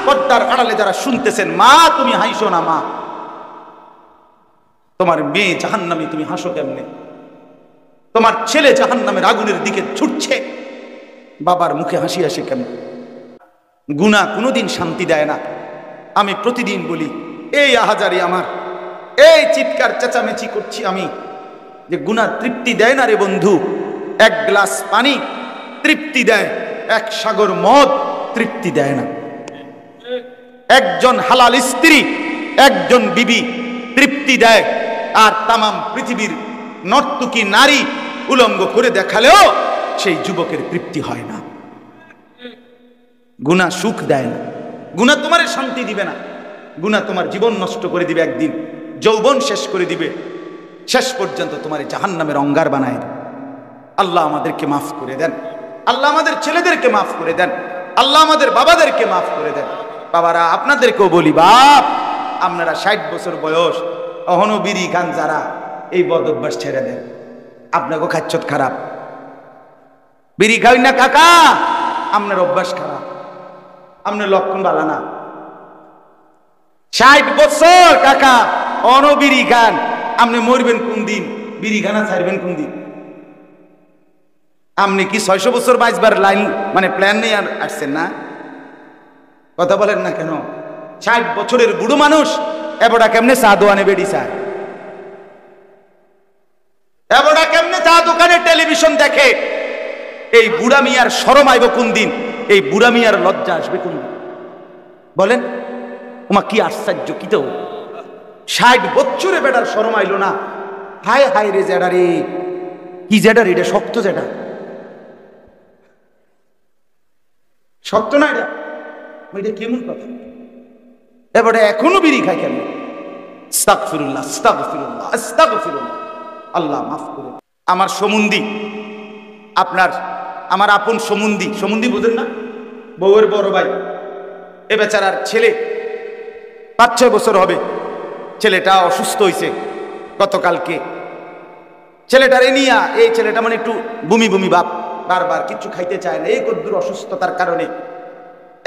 পর্দার আড়ালে যারা শুনতেছেন, মা তুমি হাসো না, মা তোমার মেয়ে জাহান্নামী, তুমি হাসো কেমনে? তোমার ছেলে জাহান্নামের আগুনের দিকে ছুটছে, বাবার মুখে হাসি আসে কেমন? গুনাহ কোনোদিন শান্তি দেয় না। আমি প্রতিদিন বলি, এই আহাজারি আমার, এই চিৎকার চেঁচামেচি করছি আমি, যে গুনাহ তৃপ্তি দেয় না রে বন্ধু। এক গ্লাস পানি তৃপ্তি দেয়, এক সাগর মদ তৃপ্তি দেয় না। একজন হালাল স্ত্রী, একজন বিবি তৃপ্তি দেয়, আর তামাম পৃথিবীর নর্তকী নারী উলঙ্গ করে দেখালেও সেই যুবকের তৃপ্তি হয় না। গুনাহ সুখ দেয় না, গুনাহ তোমার শান্তি দিবে না, গুনাহ তোমার জীবন নষ্ট করে দিবে, একদিন যৌবন শেষ করে দিবে, শেষ পর্যন্ত তোমার জাহান্নামের অঙ্গার বানায়। আল্লাহ আমাদেরকে মাফ করে দেন, আল্লাহ আমাদের ছেলেদেরকে মাফ করে দেন, আল্লাহ আমাদের বাবাদেরকে মাফ করে দেন। বাবারা, আপনাদেরকেও বলি, বাপ আপনারা 60 বছর বয়স অহনো বিড়ি খান যারা, এই বদ অভ্যাস ছেড়ে দেন। আপনাকে খাচ্ছত খারাপ, বিড়ি খাই না কাকা, আপনার অভ্যাস খারাপ, আপনার লক্ষণ ভালো না। 60 বছর কাকা অহনো বিড়ি খান, আপনি মরবেন কোন দিন? বিড়ি খানা ছাড়বেন কোন দিন? আপনি কি 600 বছর বাঁচবার লাইন মানে প্ল্যান নিয়ে আসছেন না? কথা বলেন না কেন? 60 বছরের বুড়ো মানুষ এবড়া কেমনে চা দোকানে বেড়ি চায়, এবড়া কেমনে চা দোকানে টেলিভিশন দেখে? এই বুড়া মিয়ার শরম আইব কোন দিন? এই বুড়া মিয়ার লজ্জা আসবে কোন দিন? বলেন ওমা, কি আশ্চর্য! কি তো 60 বছরে বেটার শরম আইলো না? হায় হায় রে জেডা রে, কি জেডা রে, এটা শক্ত জেডা, শক্ত না এটা? এটা কেমন কথা? এবারে এখনো বিড়ি খায় কেন? আস্তাগফিরুল্লাহ, আস্তাগফিরুল্লাহ, আস্তাগফিরুল্লাহ। আল্লাহ মাফ করুন। আমার সমুন্দি, আপনার আমার আপন সমুন্দি, সমুন্দি বুঝেন না? বউয়ের বড় ভাই, এ বেচারার ছেলে 5-6 বছর হবে, ছেলেটা অসুস্থ হয়েছে গতকালকে। ছেলেটার নিয়া, এই ছেলেটা মানে একটু বমি বমি ভাব, বারবার কিছু খাইতে চায় না, এই কদ্দুর অসুস্থতার কারণে।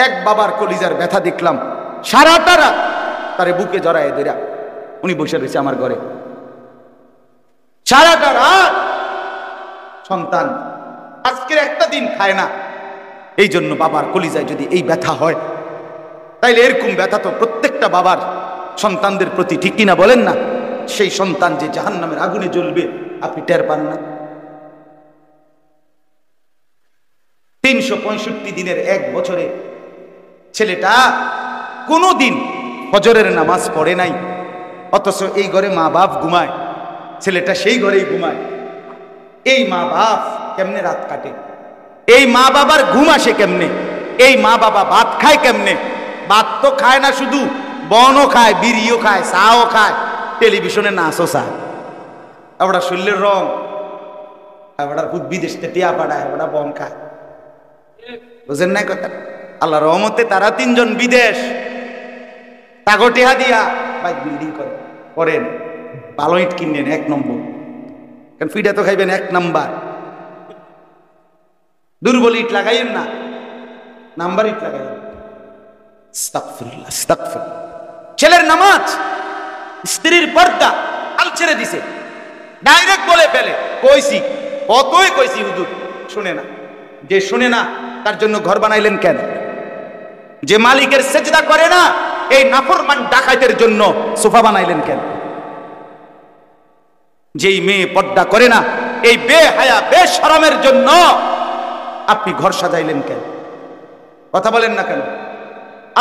এক বাবার কলিজার ব্যথা দেখলাম, সারাটা রাত তারে বুকে জড়ায় দেরা উনি বসে রয়েছে আমার ঘরে, সারাটা রাত। সন্তান আজকের একটা দিন খায় না। এই জন্য বাবার কলিজায় যদি এই ব্যথা হয়, তাইলে এরকম ব্যথা তো প্রত্যেকটা বাবার সন্তানদের প্রতি, ঠিক কিনা বলেন না? সেই সন্তান যে জাহান্নামের আগুনে জ্বলবে আপনি টের পান না। 365 দিনের এক বছরে ছেলেটা কোনোদিন ফজরের নামাজ পড়ে নাই, অথচ এই ঘরে মা বাপ ঘুমায়, ছেলেটা সেই ঘরেই ঘুমায়। এই মা বাপ কেমনে রাত কাটে? এই মা বাবার ঘুম আসে কেমনে? এই মা বাবা ভাত খায় কেমনে? ভাত তো খায় না শুধু, বনও খায়, বিড়িও খায়, চাও খায়, টেলিভিশনে নাচও চায়। আমরা শরীরের রং, আমরা বিদেশ থেকে টিয়া পাঠায়, আমরা বন খায়। বুঝেন না কথা? আল্লাহ রহমতে তারা 3 জন বিদেশ, তাগো টেহা দিয়া বাইক বিল্ডিং করেন, ভালো ইট কিনেন 1 নম্বর, কারণ ফিডা তো খাইবেন 1 নাম্বার। দুর্বল ইট লাগাইয়েন না, নাম্বার ইট লাগাইয়েন। আস্তাগফিরুল্লাহ, আস্তাগফিরুল্লাহ। ছেলের নামাজ, স্ত্রীর পর্দা আল ছেড়ে দিছে, ডাইরেক্ট বলে ফেলে। কইছি, কতই কইছি হুজুর, শুনে না। যে শুনে না তার জন্য ঘর বানাইলেন কেন? যে মালিকের সেজদা করে না, এই নাফরমান ডাকাতের জন্য সোফা বানাইলেন কেন? যেই মেয়ে পর্দা করে না, এই বেহায়া বেশরমের জন্য আপনি ঘর সাজাইলেন কেন? কথা বলেন না কেন?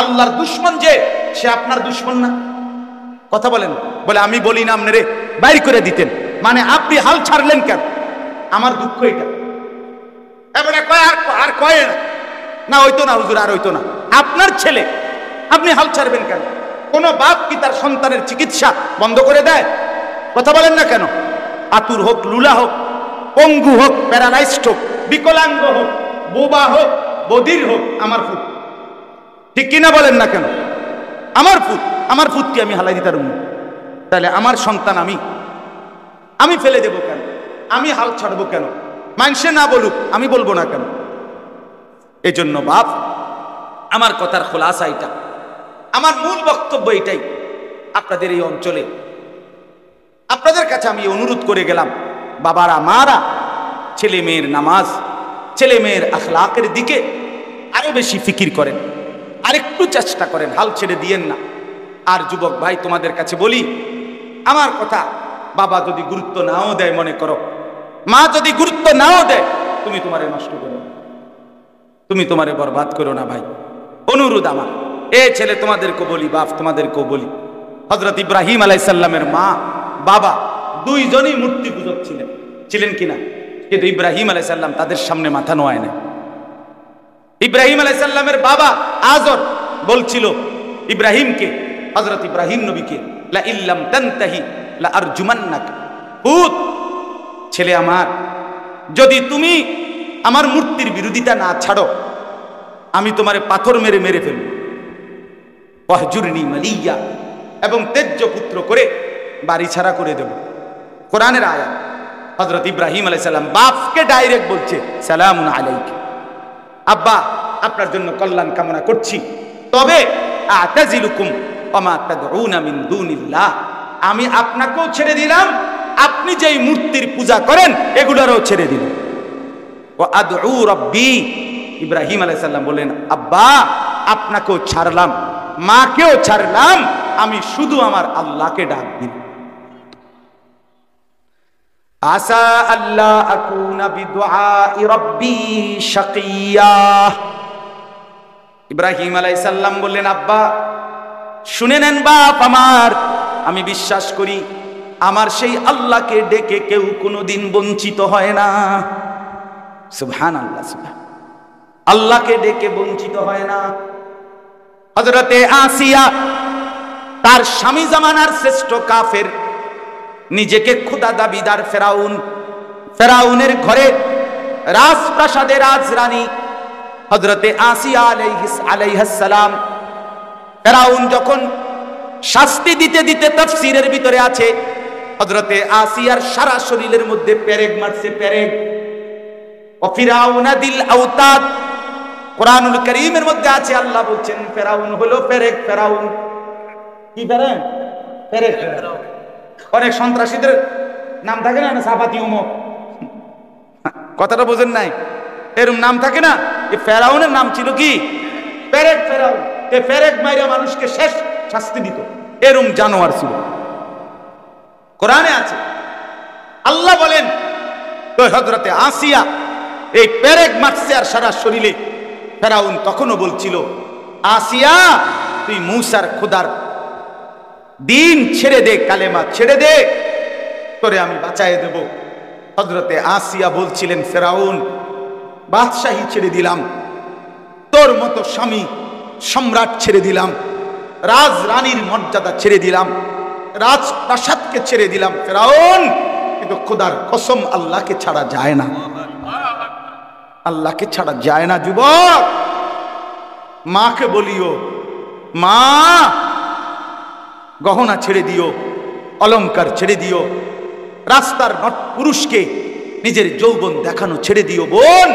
আল্লাহর দুশমন যে, সে আপনার দুশমন না? কথা বলেন। বলে আমি বলি না আপনারে বাইর করে দিতেন, মানে আপনি হাল ছাড়লেন কেন? আমার দুঃখ এটা। এবারে কয় আর কয় না, হইতো না হুজুর, আর হইতো না। আপনার ছেলে, আপনি হাল ছাড়বেন কেন? কোন বাপ কি তার সন্তানের চিকিৎসা বন্ধ করে দেয়? কথা বলেন না কেন? আতুর হোক, লুলা হোক, পঙ্গু হোক, প্যারালাইজড হোক, বিকলাঙ্গ হোক, বোবা হোক, বধির হোক, আমার ফুট, ঠিক কিনা বলেন না কেন? আমার ফুট, আমার ফুটকে আমি হালাই দিতে পারব? তাহলে আমার সন্তান আমি ফেলে দেব কেন? আমি হাল ছাড়বো কেন? মানুষে না বলুক, আমি বলবো না কেন? এই জন্য বাপ, আমার কথার খোলাসা এটা, আমার মূল বক্তব্য এটাই, আপনাদের এই অঞ্চলে আপনাদের কাছে আমি অনুরোধ করে গেলাম, বাবারা মারা ছেলে মেয়ের নামাজ, ছেলে মেয়ের আখলাকের দিকে আরো বেশি ফিকির করেন, আরেকটু চেষ্টা করেন, হাল ছেড়ে দিয়েন না। আর যুবক ভাই, তোমাদের কাছে বলি, আমার কথা বাবা যদি গুরুত্ব নাও দেয়, মনে করো মা যদি গুরুত্ব নাও দেয়, তুমি তোমারে নষ্ট করো, তুমি তোমারে বরবাদ করো না ভাই। অনুরোধ আমার, এ ছেলে তোমাদেরকে বলি, বাপ তোমাদেরকেও বলি, হযরত ইব্রাহিম আলাইহিস সালামের মা বাবা দুইজনই মূর্তি পূজক ছিলেন কিনা? কিন্তু ইব্রাহিম আলাইহিস সালাম তাদের সামনে মাথা নোয়ায় না। ইব্রাহিম আলাইহিস সালামের বাবা আজর বলছিল ইব্রাহিমকে, হযরত ইব্রাহিম নবীকে, লা ইল্লাম তানতাহি লা আরজুমান্নাক, পুত ছেলে আমার, যদি তুমি আমার মূর্তির বিরোধিতা না ছাড়ো, আমি তোমারে পাথর মেরে মেরে ফেলব। ওয়াহজুরনি মালিয়া, এবং তেজ্য পুত্র করে বাড়ি ছাড়া করে দেব। কোরআনের আয়াত। হযরত ইব্রাহিম আলাইহিস সালাম বাপকে ডাইরেক্ট বলছে, সালামুন আলাইকা, আব্বা আপনার জন্য কল্যাণ কামনা করছি, তবে আতাজিলুকুম ওয়া মা তাদউনা মিন দুনিল্লাহ, আমি আপনাকেও ছেড়ে দিলাম, আপনি যেই মূর্তির পূজা করেন এগুলোরও ছেড়ে দিলাম। ওয়া আদউ রাব্বি, ইব্রাহিম আলাইহিস সালাম বলেন, আব্বা আপনাকেও ছাড়লাম, মাকেও ছাড়লাম, আমি শুধু আমার আল্লাহকে ডাক দিই। আসা আল্লাহ আকুনা বিদুআই রাব্বি শাকিয়া। ইব্রাহিম আলাইহিস সালাম বললেন, আব্বা শুনে নেন বাপ আমার, আমি বিশ্বাস করি আমার সেই আল্লাহকে ডেকে কেউ কোনোদিন বঞ্চিত হয় না। সুবহানাল্লাহ, সুবহান, আল্লাহকে ডেকে বঞ্চিত হয় না। হযরতে আসিয়া, তার স্বামী জামানার শ্রেষ্ঠ কাফের, নিজেকে খোদা দাবিদার ফেরাউন, ফেরাউনের ঘরে রাজপ্রাসাদে রাজরানী হযরতে আসিয়া আলাইহিস সালাম, ফেরাউন যখন শাস্তি দিতে দিতে তাফসীরের ভিতরে আছে, হযরতে আসিয়ার সারা শরীরের মধ্যে পেরেক মারছে, পেরেক। ও ফিরাউনা দিল আওতাদ, কোরআনুল কারীমের মধ্যে আছে, আল্লাহ বলছেন ফেরাউন হলো পেরেক। ফেরাউন কি পেরেক? পেরেক। অনেক সন্ত্রাসীদের নাম থাকে না, সাফাতি উমক, কথাটা বোঝেন নাই? এরকম নাম থাকে না। এই ফেরাউনের নাম ছিল কি? পেরেক। ফেরাউন পেরেক মাইরা মানুষকে শেষ শাস্তি দিত, এরকম জানোয়ার ছিল, কোরআনে আছে। আল্লাহ বলেন তো হযরতে আসিয়া এই পেরেক মারছে আর সারা শরীরে। ফেরাউন তখনও বলছিল, আসিয়া তুই মূসার খোদার দিন ছেড়ে দে, কালেমা ছেড়ে দে, তোরে আমি বাঁচায় দেব। হযরতে আসিয়া বলছিলেন, ফেরাউন বাদশাহী ছেড়ে দিলাম, তোর মতো স্বামী সম্রাট ছেড়ে দিলাম, রাজ রানীর মর্যাদা ছেড়ে দিলাম, রাজপ্রাসাদকে ছেড়ে দিলাম ফেরাউন, কিন্তু খোদার কসম আল্লাহকে ছাড়া যায় না, আল্লাহকে ছাড়া যায় না। যুবক, মাকে বলিও, মা গহনা ছেড়ে দিও, অলংকার ছেড়ে দিও, রাস্তার নট পুরুষকে নিজের যৌবন দেখানো ছেড়ে দিও। বোন,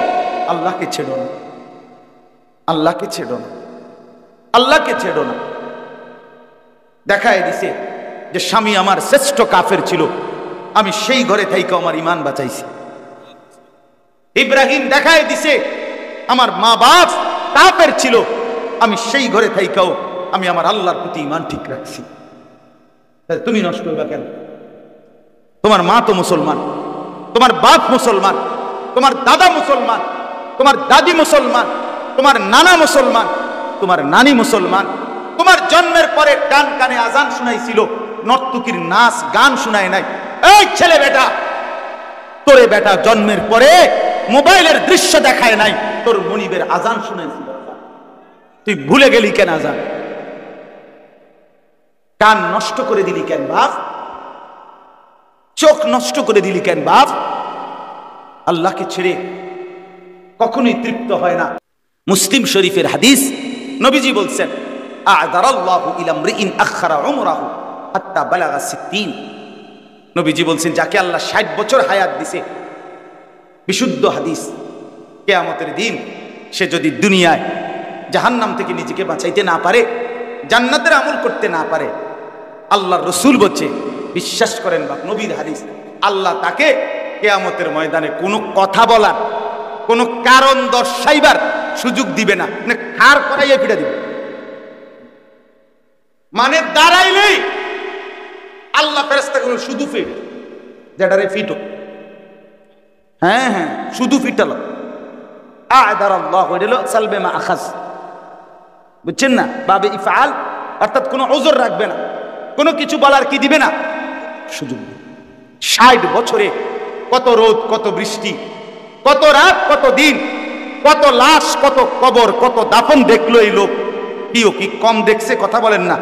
আল্লাহকে ছেড়ো না, আল্লাহকে ছেড়ো না, আল্লাহকে ছেড়ো না। দেখায় দিছে যে স্বামী আমার শ্রেষ্ঠ কাফের ছিল, আমি সেই ঘরে থাইকা আমার ইমান বাঁচাইছি। ইব্রাহিম দেখায় দিছে আমার মা বাপ কাফের ছিল, আমি সেই ঘরে থাইকাও আমি আমার আল্লাহর প্রতি ইমান ঠিক রাখছি। তুমি নষ্ট হইবা কেন? তোমার মা তো মুসলমান, তোমার বাপ মুসলমান, তোমার দাদা মুসলমান, তোমার দাদি মুসলমান, তোমার নানা মুসলমান, তোমার নানি মুসলমান, তোমার জন্মের পরে ডান কানে আজান শুনাইছিল, নর্তকীর নাচ গান শুনায় নাই। এই ছেলে বেটা, তোরে বেটা জন্মের পরে মোবাইলের দৃশ্য দেখায় নাই, তোর মনিবের আজান শুনাইছিল, তুই ভুলে গেলি কেন আজান? কান নষ্ট করে দিলি কেন বাপ? চোখ নষ্ট করে দিলি কেন বাপ? আল্লাহকে ছেড়ে কখনোই তৃপ্ত হয় না। মুসলিম শরীফের হাদিস, নবীজি বলছেন, আ'দারাল্লাহু ইলা ইমরিইন আখখারা উমরাহু হাত্তা বালাগা 60। নবীজি বলছেন, যাকে আল্লাহ 60 বছর হায়াত দিছে, বিশুদ্ধ হাদিস, কিয়ামতের দিন সে যদি দুনিয়ায় জাহান্নাম থেকে নিজেকে বাঁচাইতে না পারে, জান্নাতের আমল করতে না পারে, আল্লাহর রসুল বলছে, বিশ্বাস করেন বা নবীর হাদিস, আল্লাহ তাকে কিয়ামতের ময়দানে কোনো কথা বলার, কোনো কারণ দর্শাইবার সুযোগ দিবে না, মানে খাড় করাইয়া ফিরে দিবে। মানে দাঁড়াইলেই আল্লাহ ফেরেশতাগুলো শুধু ফিট, যেটারে ফিট, হ্যাঁ হ্যাঁ শুধু ফিটালো, আ'দারাল্লাহু হলো সালবে মা আখাজ, বুঝছেন না, বাবে ইফআল, অর্থাৎ কোনো ওজর রাখবে না, কোনো কিছু বলার কি দিবে না সুযোগ। 60 বছরে কত রোদ, কত বৃষ্টি, কত রাত, কত দিন, কত লাশ, কত কবর, কত দাফন দেখলো এই লোক, কি কম দেখছে? কথা বলেন না।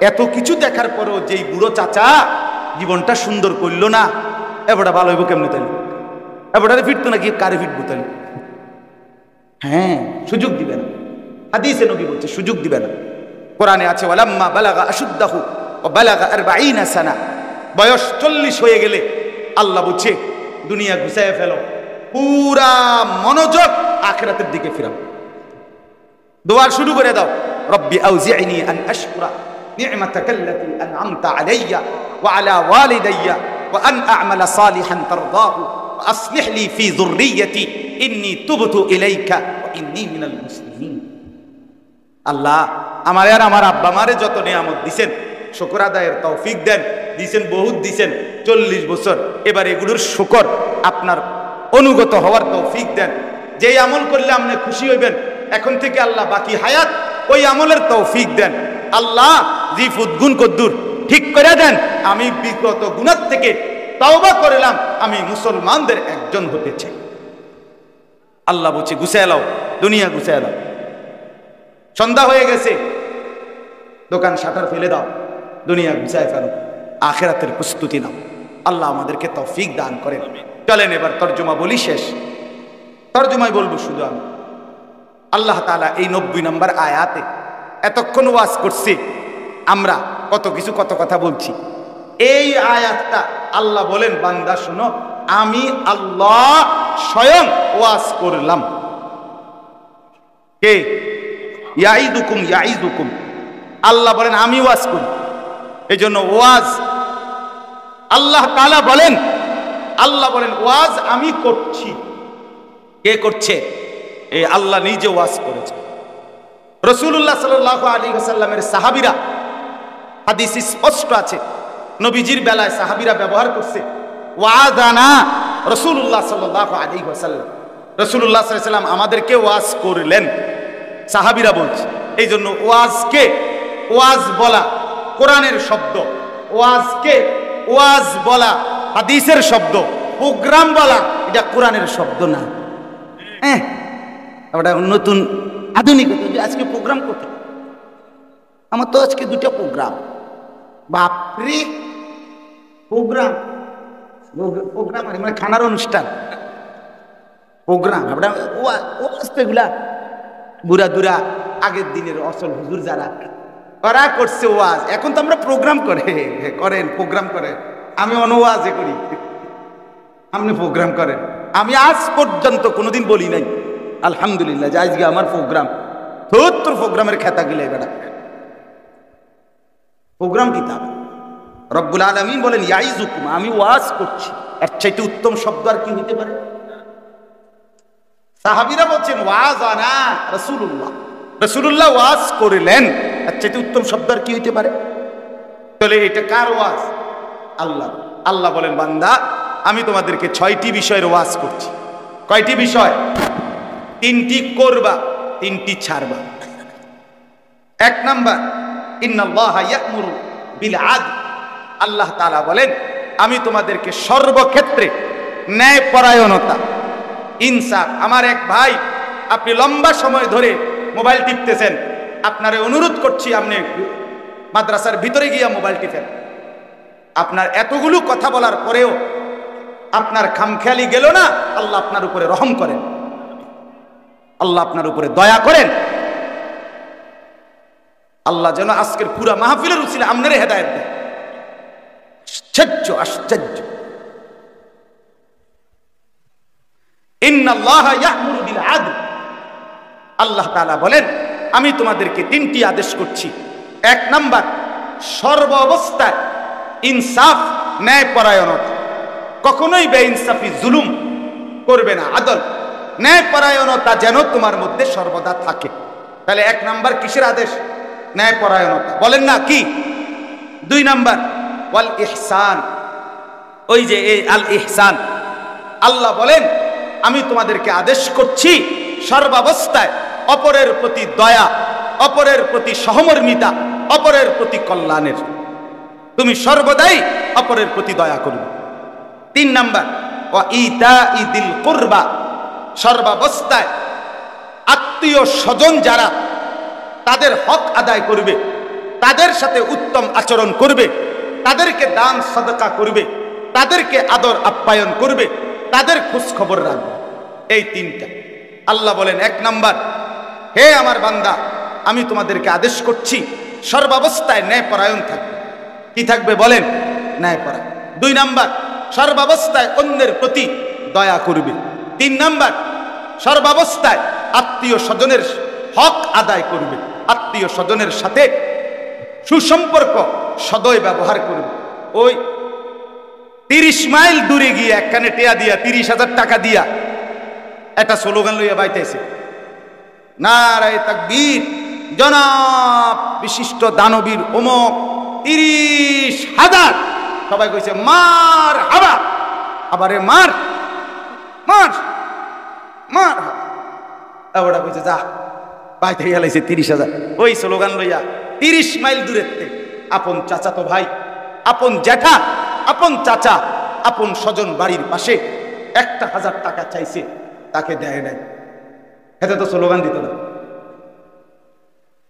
এত কিছু দেখার পরও যেই বুড়ো চাচা জীবনটা সুন্দর করলো না, এবারটা ভালো হইব কেমনে? তাই এবারে ফিরতো নাকি? কারে ফিটবো তাই? হ্যাঁ, সুযোগ দিবে না। হাদিসে নবী বলছে সুযোগ দিবে না। কোরআনে আছে, ওয়ালাম্মা বালাগা আশুদ্দাহু ওয়া বালাগা 40 সানা, বয়স 40 হয়ে গেলে আল্লাহ বলছে দুনিয়া গুছায় ফেলো, পুরা মনোযোগ আখিরাতের দিকে ফিরাও, দোয়া শুরু করে দাও। রব্বি আউজি'নি আন আশকুরা নি'মাতাকাল্লাতী আন'আমতা আলাইয়া ওয়া আলা ওয়ালিদাইয়া ওয়া আন আ'মালা সালিহান তারদাহু ওয়া আসলিহ লি ফি যুররিয়্যতি ইন্নী তুবতু ইলাইকা ওয়া ইন্নী মিনাল মুসলিমিন। আল্লাহ আমার আর আমার আব্বা মারে যত নিয়ামত দিছেন, শুকর আদায়ের তৌফিক দেন, দিছেন বহুত দিছেন, 40 বছর, এবার এগুলোর শুকর আপনার অনুগত হওয়ার তৌফিক দেন। যেই আমল করলে আপনি খুশি হইবেন, এখন থেকে আল্লাহ বাকি হায়াত ওই আমলের তৌফিক দেন। আল্লাহ জিফুদ গুণ কদ্দুর ঠিক করে দেন, আমি বিগত গুনাহ থেকে তওবা করলাম, আমি মুসলমানদের একজন হতে চাই। আল্লাহ বলছে গুছায় লাও, দুনিয়া গুছায় লাও। সন্ধ্যা হয়ে গেছে, দোকান শাটার ফেলে দাও, দুনিয়া গুছায় ফেলো, আখিরাতের প্রস্তুতি নাও। আল্লাহ আমাদেরকে তৌফিক দান করেন। চলেন এবার তরজমা বলি, শেষ তরজমায় বলবো শুধু আমি। আল্লাহ তাআলা এই 90 নম্বর আয়াতে এতক্ষণ ওয়াজ করছি, আমরা কত কিছু কত কথা বলছি। এই আয়াতটা আল্লাহ বলেন, বান্দা শোনো, আমি আল্লাহ স্বয়ং ওয়াজ করলাম। কে? ইয়াইদুকুম ইয়াইদুকুম, আল্লাহ বলেন আমি ওয়াজ করি। এই জন্য ওয়াজ আল্লাহ তাআলা বলেন, আল্লাহ বলেন ওয়াজ আমি করছি। কে করছে? এই আল্লাহ নিজে ওয়াজ করেছে। রাসূলুল্লাহ সাল্লাল্লাহু আলাইহি ওয়াসাল্লামের সাহাবীরা, হাদিস স্পষ্ট আছে, নবীজির বেলায় সাহাবীরা ব্যবহার করছে ওয়াজানা রাসূলুল্লাহ সাল্লাল্লাহু আলাইহি ওয়াসাল্লাম, রাসূলুল্লাহ সাল্লাল্লাহু আলাইহি ওয়াসাল্লাম আমাদেরকে ওয়াজ করলেন, সাহাবীরা বলছে। এই জন্য ওয়াজকে ওয়াজ বলা কোরআনের শব্দ, ওয়াজকে ওয়াজ বলা হাদিসের শব্দ, প্রোগ্রাম বলা এটা কোরআনের শব্দ না। ওটা নতুন আধুনিকতা। আজকে প্রোগ্রাম কোথায়? আমার তো আজকে 2টা প্রোগ্রাম। বাপরে, প্রোগ্রাম প্রোগ্রাম মানে খানার অনুষ্ঠান প্রোগ্রাম। এগুলা বুড়া দুরা আগের দিনের অসল হুজুর যারা ওরা করছে ওয়াজ, এখন তো আমরা প্রোগ্রাম করেন প্রোগ্রাম করেন। আমি অনওয়াজে করি, আপনি প্রোগ্রাম করেন। আমি আজ পর্যন্ত কোনোদিন বলি নাই আলহামদুলিল্লাহ যে আজকে আমার প্রোগ্রাম। তোর প্রোগ্রামের খেতা গিলে বেড়া প্রোগ্রাম কিতাব। রব্বুল আলামিন বলেন ইয়াইজুকুম, আমি ওয়াজ করছি। এর চাইতে উত্তম শব্দ আর কি হইতে পারে? সাহাবীরা বলছেন ওয়াজানা রাসূলুল্লাহ, রাসূলুল্লাহ ওয়াজ করলেন, এর চাইতে উত্তম শব্দ আর কি হইতে পারে? তাহলে এটা কার ওয়াজ? আল্লাহ। আল্লাহ বলেন বান্দা আমি তোমাদেরকে 6টি বিষয়ের ওয়াজ করছি। কয়টি বিষয়? 3টি করবা, 3টি ছাড়বা। 1 নাম্বার, ইন্নাল্লাহা ইয়া'মুরু বিল আদল, আল্লাহ তাআলা বলেন আমি তোমাদেরকে সর্বক্ষেত্রে ন্যায়পরায়ণতা, ইনসাফ। আমার এক ভাই, আপনি লম্বা সময় ধরে মোবাইল টিপতেছেন, আপনারে অনুরোধ করছি আপনি মাদ্রাসার ভিতরে গিয়া মোবাইল টিপেন। আপনার এতগুলো কথা বলার পরেও আপনার খামখেয়ালি গেল না, আল্লাহ আপনার উপরে রহম করেন, আল্লাহ আপনার উপরে দয়া করেন। আল্লাহ যেন আজকের পুরা মাহফিলের উসিলা আপনারে হেদায়েত দেয়। আশ্চর্য আশ্চর্য। ইন্নাল্লাহা ইয়া'মুরু বিল আদল, আল্লাহ তাআলা বলেন আমি তোমাদেরকে 3টি আদেশ করছি। এক নাম্বার, সর্ব অবস্থায় ইনসাফ, ন্যায়পরায়ণতা। কখনোই বেইনসাফি, জুলুম করবে না, আদল, ন্যায়পরায়ণতা যেন তোমার মধ্যে সর্বদা থাকে। তাহলে এক নাম্বার কিসের আদেশ? ন্যায়পরায়ণতা। বলেন না কি? দুই নাম্বার ওয়াল ইহসান। ওই যে এই আল ইহসান, আল্লাহ বলেন আমি তোমাদেরকে আদেশ করছি সর্বাবস্থায় অপরের প্রতি দয়া, অপরের প্রতি সহমর্মিতা, অপরের প্রতি কল্যাণের। তুমি সর্বদাই অপরের প্রতি দয়া করবে। তিন নাম্বার ওয়া ইতাইদিল কুরবা। সর্বাবস্থায় আত্মীয় স্বজন যারা, তাদের হক আদায় করবে, তাদের সাথে উত্তম আচরণ করবে, তাদেরকে দান সদকা করবে, তাদেরকে আদর আপ্যায়ন করবে, তাদের খোঁজ খবর রাখবে। এই তিনটা আল্লাহ বলেন এক নাম্বার, হে আমার বান্দা আমি তোমাদেরকে আদেশ করছি সর্বাবস্থায় ন্যায়পরায়ণ থাকবে। কি থাকবে বলেন? ন্যায়পরায়ণ। দুই নাম্বার, সর্বাবস্থায় অন্যের প্রতি দয়া করবে। তিন নাম্বার, সর্বাবস্থায় আত্মীয় স্বজনের হক আদায় করবে, আত্মীয় স্বজনের সাথে সুসম্পর্ক সদয় ব্যবহার করবে। ওই 30 মাইল দূরে গিয়ে একখানে টেয়া দিয়া 30,000 টাকা দিয়া একটা স্লোগান লইয়া বাইতেছে, নারায়ে তাকবীর, জনাব বিশিষ্ট দানবীর অমুক 30,000। সবাই কইছে মার হাবা, আবারে মার মার মার। ওটা কইছে যা বাইতে গেলাইছে 30,000। ওই স্লোগান লইয়া 30 মাইল দূরের থেকে আপন চাচাতো ভাই, আপন জ্যাঠা, আপন চাচা, আপন স্বজন বাড়ির পাশে 1,000 টাকা চাইছে, তাকে দেয় নাই। এটা তো স্লোগান দিত না।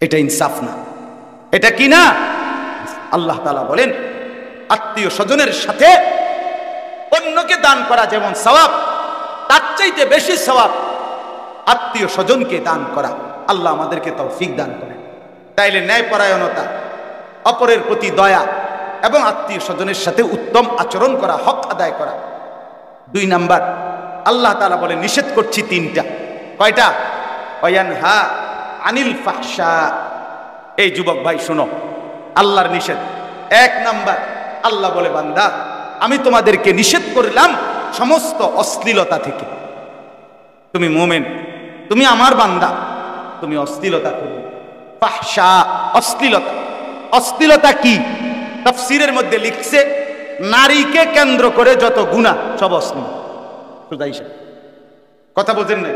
এটা ইনসাফ না, এটা কি না? আল্লাহ তাআলা বলেন আত্মীয় স্বজনের সাথে অন্যকে দান করা যেমন সওয়াব, তার চাইতে বেশি সওয়াব আত্মীয় স্বজনকে দান করা। আল্লাহ আমাদেরকে তৌফিক দান করেন। তাইলে ন্যায়পরায়ণতা, অপরের প্রতি দয়া এবং আত্মীয় স্বজনের সাথে উত্তম আচরণ করা, হক আদায় করা। দুই নাম্বার আল্লাহ তাআলা বলে নিষেধ করছি তিনটা। কয়টা? ওয়ায়ানহা আনিল ফাহশা। এই যুবক ভাই শোনো, আল্লাহর নিষেধ। এক নাম্বার আল্লাহ বলে বান্দা আমি তোমাদেরকে নিষেধ করলাম সমস্ত অশ্লীলতা থেকে। তুমি মুমিন, তুমি আমার বান্দা, তুমি অশ্লীলতা করবে। ফাহশা, অশ্লীলতা। অশ্লীলতা কি? তাফসীরের মধ্যে লিখছে নারীকে কেন্দ্র করে যত গুনাহ সব অশ্লীল। সুদাইশা কথা বলছেন না?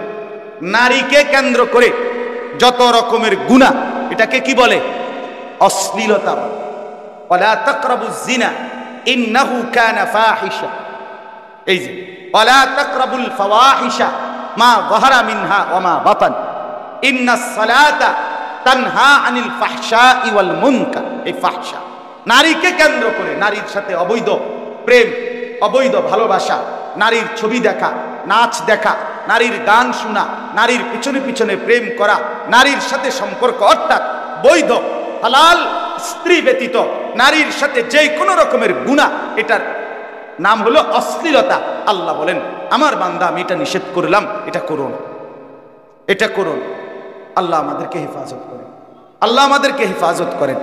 নারীকে কেন্দ্র করে যত রকমের গুনাহ, এটাকে কি বলে? অশ্লীলতা। ওয়ালা তাকরাবুজ জিনা ইন্নাহু কানা ফাহিশা। এই যে ওয়ালা তাকরাবুল ফাওয়াহিশা মা যাহারা মিনহা ওয়া মা বাতান ইন্নাস সালাতা তানহা আনিল ফাহশাই ওয়াল মুনকার। এই ফাহশা নারীকে কেন্দ্র করে, নারীর সাথে অবৈধ প্রেম, অবৈধ ভালোবাসা, নারীর ছবি দেখা, নাচ দেখা, নারীর গান শোনা, নারীর পিছনে পিছনে প্রেম করা, নারীর সাথে সম্পর্ক, অর্থাৎ বৈধ হালাল স্ত্রী ব্যতীত নারীর সাথে যে কোনো রকমের গুনাহ, এটার নাম হলো অশ্লীলতা। আল্লাহ বলেন আমার বান্দা আমি এটা নিষেধ করলাম, এটা করুন, এটা করুন। আল্লাহ আমাদেরকে হেফাজত করেন, আল্লাহ আমাদেরকে হেফাজত করেন।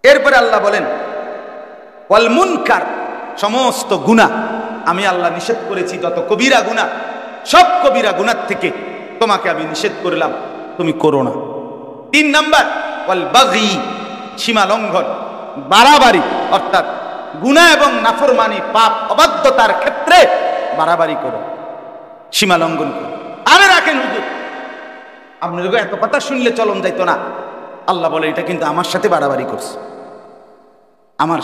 এরপরে আল্লাহ বলেন ওয়াল মুনকার, সমস্ত গুনাহ আমি আল্লাহ নিষেধ করেছি। যত কবিরা গুনাহ, সব কবিরা গুনাহ থেকে তোমাকে আমি নিষেধ করলাম, তুমি করো না। তিন নাম্বার ওয়াল বাগি, সীমা লঙ্ঘন, বাড়াবাড়ি, অর্থাৎ গুনাহ এবং নাফরমানি, পাপ অবাধ্যতার ক্ষেত্রে বাড়াবাড়ি করো, সীমা লঙ্ঘন করো। আরে রাখেন হুজুর, আপনার এত কথা শুনলে চলন যাইতো না। আল্লাহ বলে এটা কিন্তু আমার সাথে বাড়াবাড়ি করছে, আমার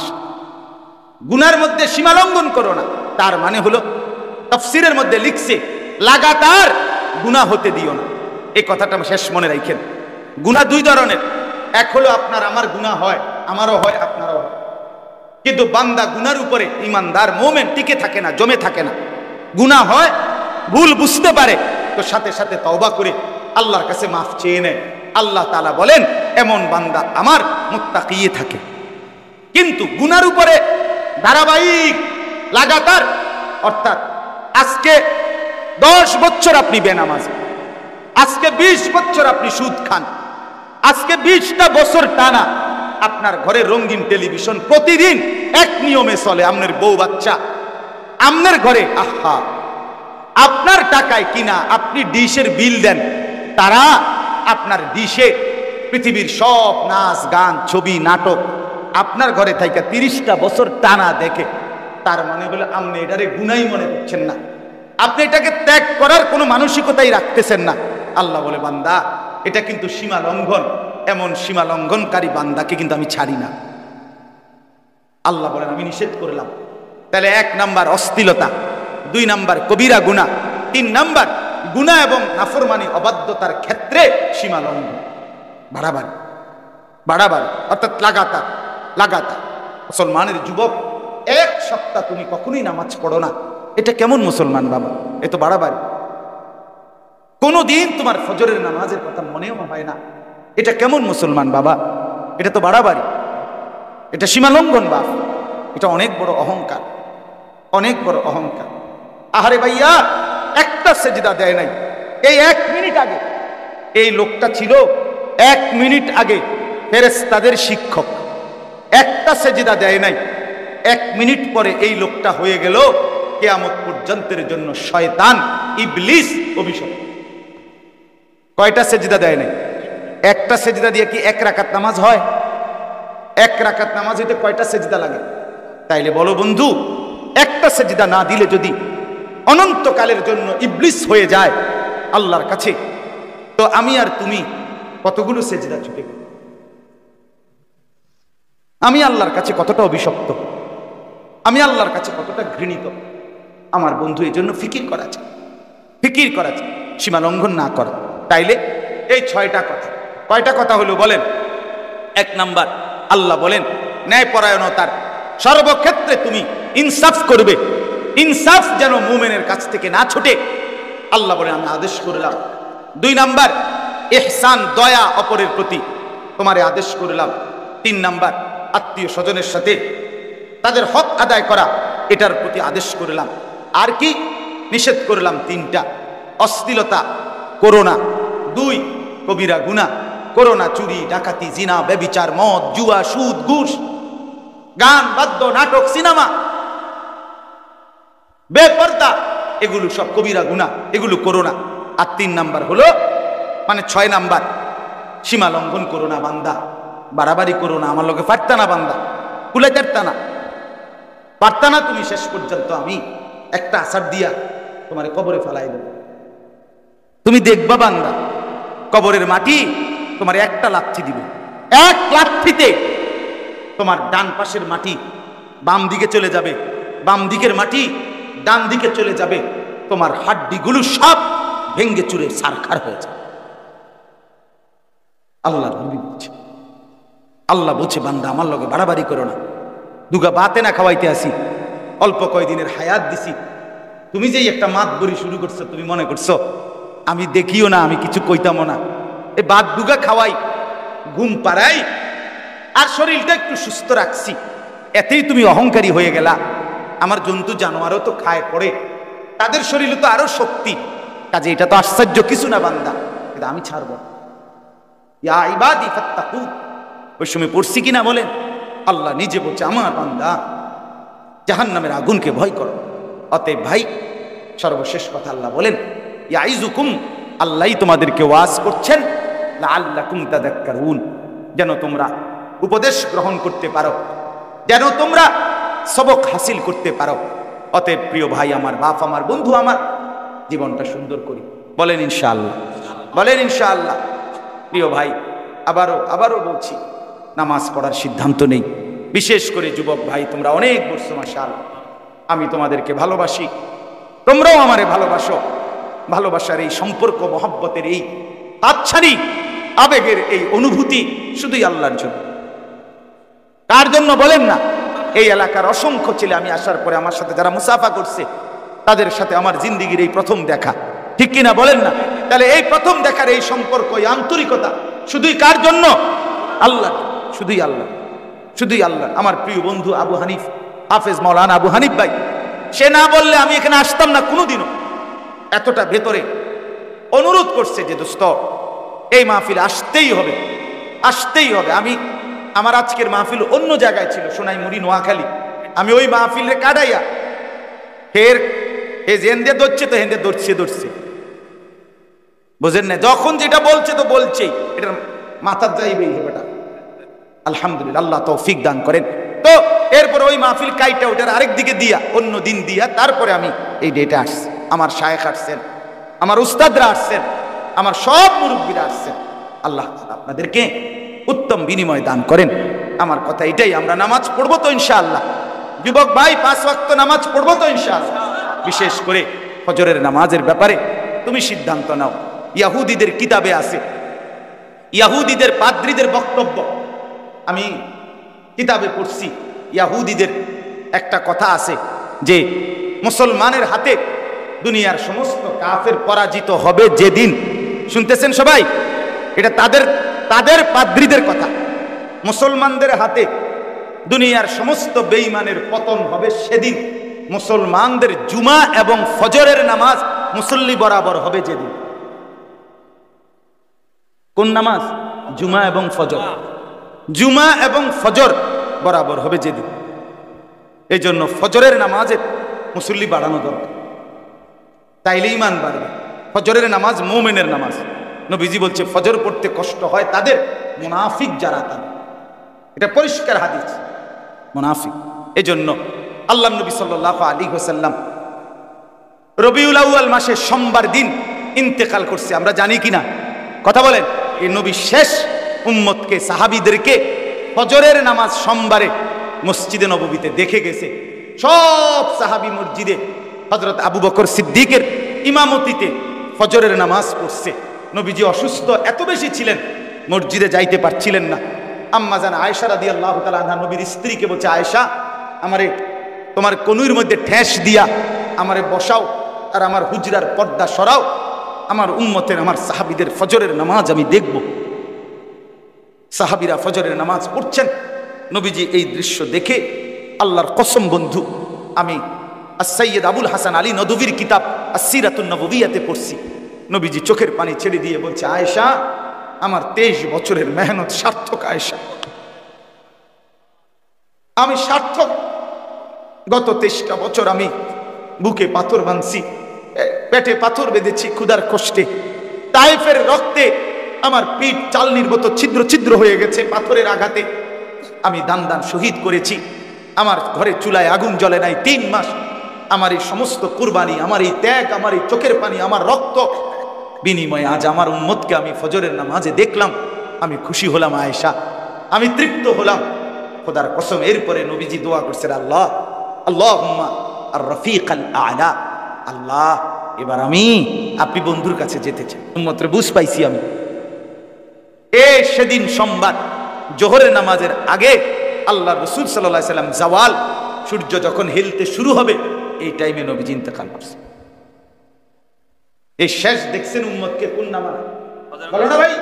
গুনার মধ্যে সীমা লঙ্ঘন করো না। তার মানে হলো তাফসীরের মধ্যে লিখছে লাগাতার গুনাহ হতে দিও না। এই কথাটা শেষ মনে রাখেন। গুনাহ দুই ধরনের, এক হলো আপনার আমার গুনাহ হয়, আমারও হয়, আপনারও হয়। কিন্তু বান্দা গুনার উপরে ইমানদার মুমিন টিকে থাকে না, জমে থাকে না। গুনাহ হয়, ভুল বুঝতে পারে, তো সাথে সাথে তওবা করে আল্লাহর কাছে মাফ চেয়ে নেয়। আল্লাহ তাআলা বলেন এমন বান্দা আমার মুত্তাকি থাকে। কিন্তু গুনার উপরে ধারাবাহিক লাগাতার, অর্থাৎ আজকে 10 বছর আপনি বেনামাজি, আজকে 20 বছর আপনি সুদ খান, আজকে 20টা বছর টানা আপনার ঘরে রঙিন টেলিভিশন প্রতিদিন এক নিয়মে চলে, আপনার বউ বাচ্চা আপনার ঘরে, আহা, আপনার টাকায় কিনা আপনি ডিশের বিল দেন, তারা আপনার ডিশে পৃথিবীর সব নাচ গান ছবি নাটক আপনার ঘরে থাইকা 30টা বছর টানা দেখে। তার মানে হলো আপনি এটারে গুনাই মনে করছেন না, আপনি এটাকে ত্যাগ করার কোনো মানসিকতাই রাখতেছেন না। আল্লাহ বলে, বান্দা এটা কিন্তু সীমা লঙ্ঘন, এমন সীমা লঙ্ঘনকারী বান্দাকে কিন্তু আমি ছাড়ি না। আল্লাহ বলেন আমি নিষেধ করলাম। তাহলে 1 নাম্বার অশ্লীলতা, 2 নাম্বার কবিরা গুনাহ, 3 নাম্বার গুনাহ এবং নাফরমানি অবাধ্যতার ক্ষেত্রে সীমা লঙ্ঘন, বাড়াবাড়ি বাড়াবাড়ি, অর্থাৎ লাগাতার লাগাতার। মুসলমানের যুবক 1 সপ্তাহ তুমি কখনোই নামাজ পড়ো না, এটা কেমন মুসলমান বাবা? এ তো বাড়াবাড়ি। কোনোদিন তোমার ফজরের নামাজের কথা মনেও হয় না, এটা কেমন মুসলমান বাবা? এটা তো বাড়াবাড়ি, এটা সীমালঙ্ঘন বাপ, এটা অনেক বড় অহংকার, অনেক বড় অহংকার। আহারে ভাইয়া, একটা সেজদা দেয় নাই। এই 1 মিনিট আগে এই লোকটা ছিল 1 মিনিট আগে ফেরেশতাদের শিক্ষক, একটা সেজদা দেয় নাই। 1 মিনিট পরে এই লোকটা হয়ে গেল কিয়ামত পর্যন্তের জন্য শয়তান, ইবলিস, অভিশপ্ত। কয়টা সেজদা দেয় নাই? একটা সেজদা দিয়ে কি 1 রাকাত নামাজ হয়? 1 রাকাত নামাজ হইতে কয়টা সেজদা লাগে? তাইলে বলো বন্ধু, একটা সেজদা না দিলে যদি অনন্তকালের জন্য ইবলিস হয়ে যায় আল্লাহর কাছে, তো আমি আর তুমি কতগুলো সেজদা ছুটে গেল? আমি আল্লাহর কাছে কতটা অভিশপ্ত, আমি আল্লাহর কাছে কতটা ঘৃণিত। আমার বন্ধু, এই জন্য ফিকির করা চাই, ফিকির করা চাই, সীমা লঙ্ঘন না করা। তাইলে এই 6টা কথা, কয়টা কথা হলো বলেন? 1 নাম্বার, আল্লাহ বলেন ন্যায়পরায়ণতার সর্বক্ষেত্রে তুমি ইনসাফ করবে, ইনসাফ যেন মুমিনের কাছ থেকে না ছুটে, আল্লাহ বলেন আমি আদেশ করলাম। 2 নাম্বার, ইহসান, দয়া অপরের প্রতি তোমারে আদেশ করলাম। 3 নাম্বার, আত্মীয় স্বজনের সাথে তাদের হক আদায় করা, এটার প্রতি আদেশ করলাম। আর কি নিষেধ করলাম? 3টা, অশ্লীলতা করোনা, 2 কবিরা গুনাহ করোনা, চুরি ডাকাতি জিনা ব্যভিচার মদ জুয়া সুদ ঘুষ গান বাদ্য নাটক সিনেমা বেপরদা, এগুলো সব কবিরা গুনাহ, এগুলো করোনা। আর 3 নাম্বার হলো, মানে 6 নাম্বার, সীমা লঙ্ঘন করোনা বান্দা, বাড়াবাড়ি করোনা, আমার লোকে পারতা না বান্দা, কুলে পারতা না, পারতা না তুমি, শেষ পর্যন্ত আমি একটা আছাড় দিয়া তোমার কবরে ফেলাই দেব। তুমি দেখবা বান্দা, কবরের মাটি তোমার একটা লাথি দিবে, 1 লাথিতে তোমার ডান পাশের মাটি বাম দিকে চলে যাবে, বাম দিকের মাটি ডান দিকে চলে যাবে, তোমার হাড্ডিগুলো সব ভেঙ্গে চুরে ছারখার হয়ে যাবে। আল্লাহ বলছে, আল্লাহ বলছে বান্দা আমার লগে বাড়াবাড়ি করো না, দুগা বাতে না খাওয়াইতে আসি, অল্প কয়দিনের হায়াত দিছি, তুমি যেই একটা মাত বড়ি শুরু করছো, তুমি মনে করছো আমি দেখিও না, আমি কিছু কইতামও না, এই বাদ দুগা খাওয়াই, ঘুম পাড়াই, আর শরীরটা একটু সুস্থ রাখছি, এতেই তুমি অহংকারী হয়ে গেলা। আমার জন্তু জানোয়ারও তো খায় পড়ে, তাদের শরীরে তো আরো শক্তি, কাজে এটা তো আশ্চর্য কিছু না বান্দা, কিন্তু আমি ছাড়ব না। ইয়া ইবাদি ফাত্তাকু, ওই সময় পড়ছি কিনা বলেন? আল্লাহ নিজে বলছে আমার বান্দা জাহান্নামের আগুনকে ভয় করো। অতএব ভাই, সর্বশেষ কথা আল্লাহ বলেন ইয়াইজুকুম, আল্লাহই তোমাদেরকে ওয়াজ করছেন, লাআল্লাকুম তাযাক্কারুন, যেন তোমরা উপদেশ গ্রহণ করতে পারো, যেন তোমরা সবক হাসিল করতে পারো। অতএব প্রিয় ভাই আমার, বাপ আমার, বন্ধু আমার, জীবনটা সুন্দর করি, বলেন ইনশাআল্লাহ, বলেন ইনশাআল্লাহ। প্রিয় ভাই, আবারও বলছি, নামাজ পড়ার সিদ্ধান্ত নেই, বিশেষ করে যুবক ভাই, তোমরা অনেক বছর মাশাআল্লাহ, আমি তোমাদেরকে ভালোবাসি, তোমরাও আমারে ভালোবাসো। ভালোবাসার এই সম্পর্ক, মহব্বতের এই আচ্ছানি, আবেগের এই অনুভূতি শুধুই আল্লাহর জন্য। কার জন্য বলেন না? এই এলাকার অসংখ্য ছেলে আমি আসার পরে আমার সাথে যারা মুসাফা করছে, তাদের সাথে আমার জিন্দিগির এই প্রথম দেখা, ঠিক কিনা বলেন না? তাহলে এই প্রথম দেখার এই সম্পর্ক, এই আন্তরিকতা শুধুই কার জন্য? আল্লাহ, শুধুই আল্লাহ, শুধুই আল্লাহ। আমার প্রিয় বন্ধু আবু হানিফ, হাফেজ মাওলানা আবু হানিফ ভাই, সে না বললে আমি এখানে আসতাম না কোনোদিনও। এতটা ভেতরে অনুরোধ করছে যে দোস্ত, এই মাহফিলে আসতেই হবে, আসতেই হবে। আমার আজকের মাহফিল অন্য জায়গায় ছিল, সোনাইমুড়ি নোয়াখালী। আমি ওই মাহফিলে কাটাইয়া ফের এ জেন্দে ধরছে তো হেন্দে ধরছে, বুঝেন না? যখন যেটা বলছে তো বলছেই, এটা মাথার যাইবেই বেটা। আলহামদুলিল্লাহ, আল্লাহ তৌফিক দান করেন। তো এরপর ওই মাহফিল কাইটা ওটার আরেক দিকে দিয়া, অন্য দিন দিয়া, তারপরে আমি এই ডেটে আসছি। আমার শায়েখ আসছেন, আমার উস্তাদরা আসছেন, আমার সব মুরব্বীরা আসছেন। আল্লাহ আপনাদেরকে উত্তম বিনিময় দান করেন। আমার কথা এটাই, আমরা নামাজ পড়বো তো ইনশাআল্লাহ। যুবক ভাই, 5 ওয়াক্ত নামাজ পড়বো তো ইনশাআল্লাহ। বিশেষ করে ফজরের নামাজের ব্যাপারে তুমি সিদ্ধান্ত নাও। ইয়াহুদীদের কিতাবে আছে, ইয়াহুদীদের পাদ্রীদের বক্তব্য আমি কিতাবে পড়ছি। ইয়াহুদীদের একটা কথা আছে যে মুসলমানের হাতে দুনিয়ার সমস্ত কাফের পরাজিত হবে যেদিন। শুনতেছেন সবাই? এটা তাদের পাদ্রীদের কথা। মুসলমানদের হাতে দুনিয়ার সমস্ত বেঈমানের পতন হবে সেদিন। মুসলমানদের জুমা এবং ফজরের নামাজ মুসল্লি বরাবর হবে যেদিন। কোন নামাজ? জুমা এবং ফজর। জুমা এবং ফজর বরাবর হবে যেদিন। এই জন্য ফজরের নামাজের মুসল্লি বাড়ানো দরকার, তাইলে ঈমান বাড়বে। ফজরের নামাজ মুমিনের নামাজ। নবীজি বলছে ফজর পড়তে কষ্ট হয় তাদের, মুনাফিক যারা তাদের। এটা পরিষ্কার হাদিস, মুনাফিক। এই জন্য আল্লাহ নবী সাল্লাল্লাহু আলাইহি ওয়াসাল্লাম রবিউল আউয়াল মাসের সোমবার দিন ইন্তেকাল করছে, আমরা জানি কিনা? কথা বলেন। এই নবী শেষ উম্মতকে, সাহাবীদেরকে ফজরের নামাজ সোমবারে মসজিদে নববীতে দেখে গেছে। সব সাহাবী মসজিদে হযরত আবু বকর সিদ্দিকের ইমামতিতে ফজরের নামাজ পড়ছে। নবীজি অসুস্থ এত বেশি ছিলেন, মসজিদে যাইতে পারছিলেন না। আম্মা জান আয়েশা রাদিয়াল্লাহু তাআলা আনহা নবীর স্ত্রীকে বলছে, আয়েশা, আমারে তোমার কনুইর মধ্যে ঠেস দিয়া আমারে বসাও, আর আমার হুজরার পর্দা সরাও, আমার উম্মতের, আমার সাহাবীদের ফজরের নামাজ আমি দেখব। সাহাবীরা ফজরের নামাজ পড়ছেন। নবীজি এই দৃশ্য দেখে, আল্লাহর কসম বন্ধু, আমি সৈয়দ আবুল হাসান আলী নদভীর কিতাব আসসিরাতুন নববিয়াতে পড়ছি। নবীজি চোখের পানি ছেড়ে দিয়ে বলছে, আয়েশা, আমার 23 বছরের মেহনত সার্থক। আয়েশা, আমি সার্থক। গত 23টা বছর আমি বুকে পাথর বাঁধছি, পেটে পাথর বেঁধেছি ক্ষুধার কষ্টে। তায়েফের রক্তে আমার পিঠ চালনির মতো ছিদ্র ছিদ্র হয়ে গেছে পাথরের আঘাতে। আমি দান দান শহীদ করেছি, আমার ঘরে চুলায় আগুন জ্বলে নাই 3 মাস। আমার এই সমস্ত কুরবানি, আমার এই ত্যাগ, আমার এই চোখের পানি, আমার রক্ত বিনিময়ে আজ আমার উম্মতকে আমি ফজরের নামাজে দেখলাম, আমি খুশি হলাম। আয়েশা, আমি তৃপ্ত হলাম। খোদার কসম। এরপরে নবীজি দোয়া করছেন, আল্লাহ আল্লাহুম্মা আর রফিক আল আলা। আল্লাহ, এবার আমি আপনি বন্ধুর কাছে যেতে চাই। উম্মতের বুঝ পাইছি আমি। সেদিন সোমবার জোহরের নামাজের আগে আল্লাহ রাসূল সাল্লাল্লাহু আলাইহি সাল্লাম জাওয়াল, সূর্য যখন হেলতে শুরু হবে, এই টাইমে নবীজি ইন্তেকাল করছে। এই শেষ দেখছেন উম্মতকে কোন নামাজ? বলো না ভাই,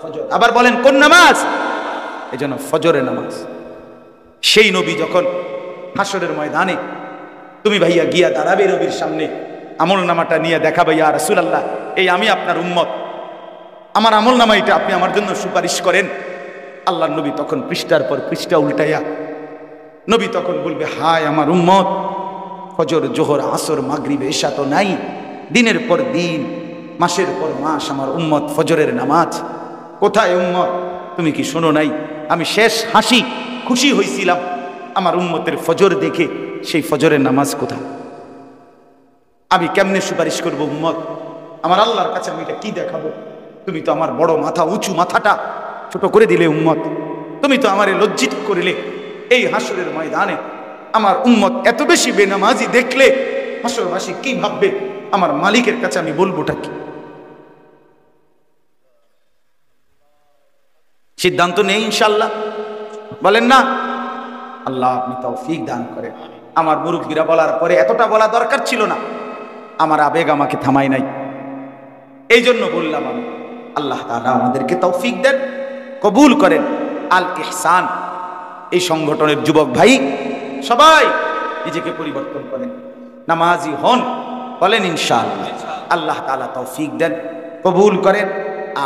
ফজর। আবার বলেন কোন নামাজ? এই জন্য ফজরের নামাজ। সেই নবী যখন হাসরের ময়দানে তুমি ভাইয়া গিয়া দাঁড়াবে নবীর সামনে, আমল নামাটা নিয়ে দেখাবে, ইয়া রাসূলুল্লাহ, এই আমি আপনার উম্মত, আমার আমল নামা এটা আপনি আমার জন্য সুপারিশ করেন। আল্লাহ নবী তখন পৃষ্ঠার পর পৃষ্ঠা উল্টাইয়া নবী তখন বলবে, হায় আমার উম্মত, ফজর, জোহর, আসর, মাগরিব, এশা তো নাই, দিনের পর দিন, মাসের পর মাস আমার উম্মত ফজরের নামাজ কোথায়? উম্মত, তুমি কি শোনো নাই? আমি শেষ হাসি খুশি হয়েছিলাম আমার উম্মতের ফজর দেখে, সেই ফজরের নামাজ কোথায়? আমি কেমনে সুপারিশ করব উম্মত? আমার আল্লাহর কাছে আমি এটা কি দেখাবো? তুমি তো আমার বড় মাথা, উঁচু মাথাটা ছোট করে দিলে উম্মত। তুমি তো আমারে লজ্জিত করিলে। এই হাসরের ময়দানে আমার উম্মত এত বেশি বেনামাজি দেখলে হাসরবাসী কি ভাববে? আমার মালিকের কাছে আমি বলবোটা কি? সিদ্ধান্ত নেই ইনশাআল্লাহ, বলেন না? আল্লাহ আপনি তৌফিক দান করেন। আমার মুরব্বীরা বলার পরে এতটা বলা দরকার ছিল না, আমার আবেগ আমাকে থামাই নাই, এই জন্য বললাম আমি। আল্লাহ তাআলা আমাদেরকে তৌফিক দেন, কবুল করেন। আল ইহসান এই সংগঠনের যুবক ভাই সবাই নিজেকে পরিবর্তন করেন, নামাজি হন, বলেন ইনশাআল্লাহ। আল্লাহ তাআলা তৌফিক দেন, কবুল করেন।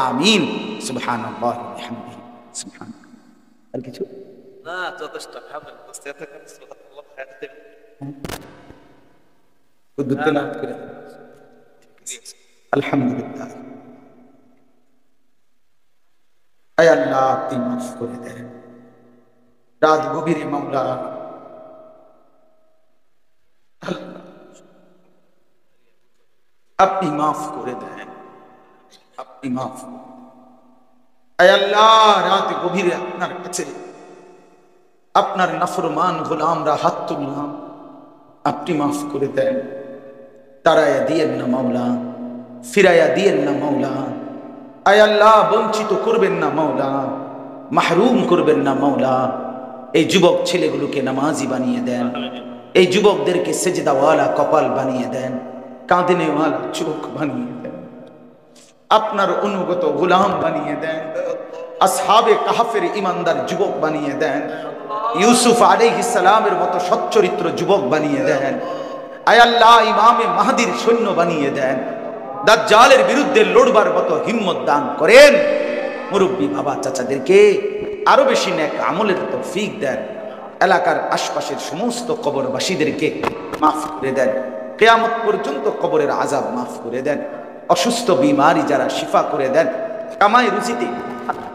আমিন। সুবহানাল্লাহ ওয়া বিহামদিহি। সুবহানাল্লাহ। আর কিছু না, যথেষ্ট। সুবহানাল্লাহ, খায়াত দেবেন। তেলাওয়াত করে আলহামদুলিল্লাহ। আয় আল্লাহ, আপনি মাফ করে দেন। রাত গভীরে মাওলা, আপনি মাফ করে দেন, আপনি মাফ। আয় আল্লাহ, রাত গভীরে আপনার কাছে আপনার নাফরমান গোলামরা হাত তুললাম, আপনি মাফ করে দেন। তারায়া দিয়েন না মাওলা, ফিরাইয়া দিয়েন না মাওলা। আয় আল্লাহ, বঞ্চিত করবেন না মাওলা, মাহরুম করবেন না মাওলা। এই যুবক ছেলেগুলোকে নামাজি বানিয়ে দেন, এই যুবকদেরকে সেজদাওয়ালা কপাল বানিয়ে দেন, কাঁদনেওয়ালা চোখ বানিয়ে দেন, আপনার অনুগত গোলাম বানিয়ে দেন, আসহাবে কাহাফের ইমানদার যুবক বানিয়ে দেন, ইউসুফ আলাইহিস সালামের মতো সচ্চরিত্র যুবক বানিয়ে দেন। আয় আল্লাহ, ইমামে মাহদির সৈন্য বানিয়ে দেন, দাজ্জালের বিরুদ্ধে লড়বার মতো হিম্মত দান করেন। মুরব্বী বাবা চাচাদেরকে আরো বেশি নেক আমলের তৌফিক দেন। এলাকার আশপাশের সমস্ত কবরবাসীদেরকে মাফ করে দেন। কিয়ামত পর্যন্ত কবরের আযাব মাফ করে দেন। অসুস্থ বিমারি যারা শিফা করে দেন, কামাই রুজিতে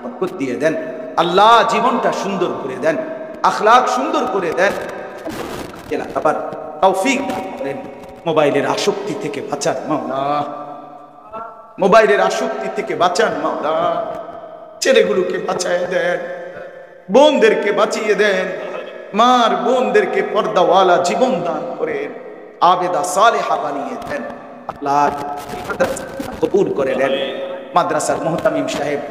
বরকত দিয়ে দেন। আল্লাহ, জীবনটা সুন্দর করে দেন, আখলাক সুন্দর করে দেন। আবার তৌফিক দান করেন। মোবাইলের আসক্তি থেকে বাঁচান মাওলা, মোবাইলের আসক্তি থেকে বাঁচান মাওলা। ছেলেগুলোকে বাঁচায় দেন, বোনদেরকে বাঁচিয়ে দেন, মার বোনদেরকে পর্দাওয়ালা জীবন দান করেন, আবেদা সালেহা বানিয়ে দেন। আল্লাহ কবুল করে নেন। মাদ্রাসার মুহতামিম সাহেব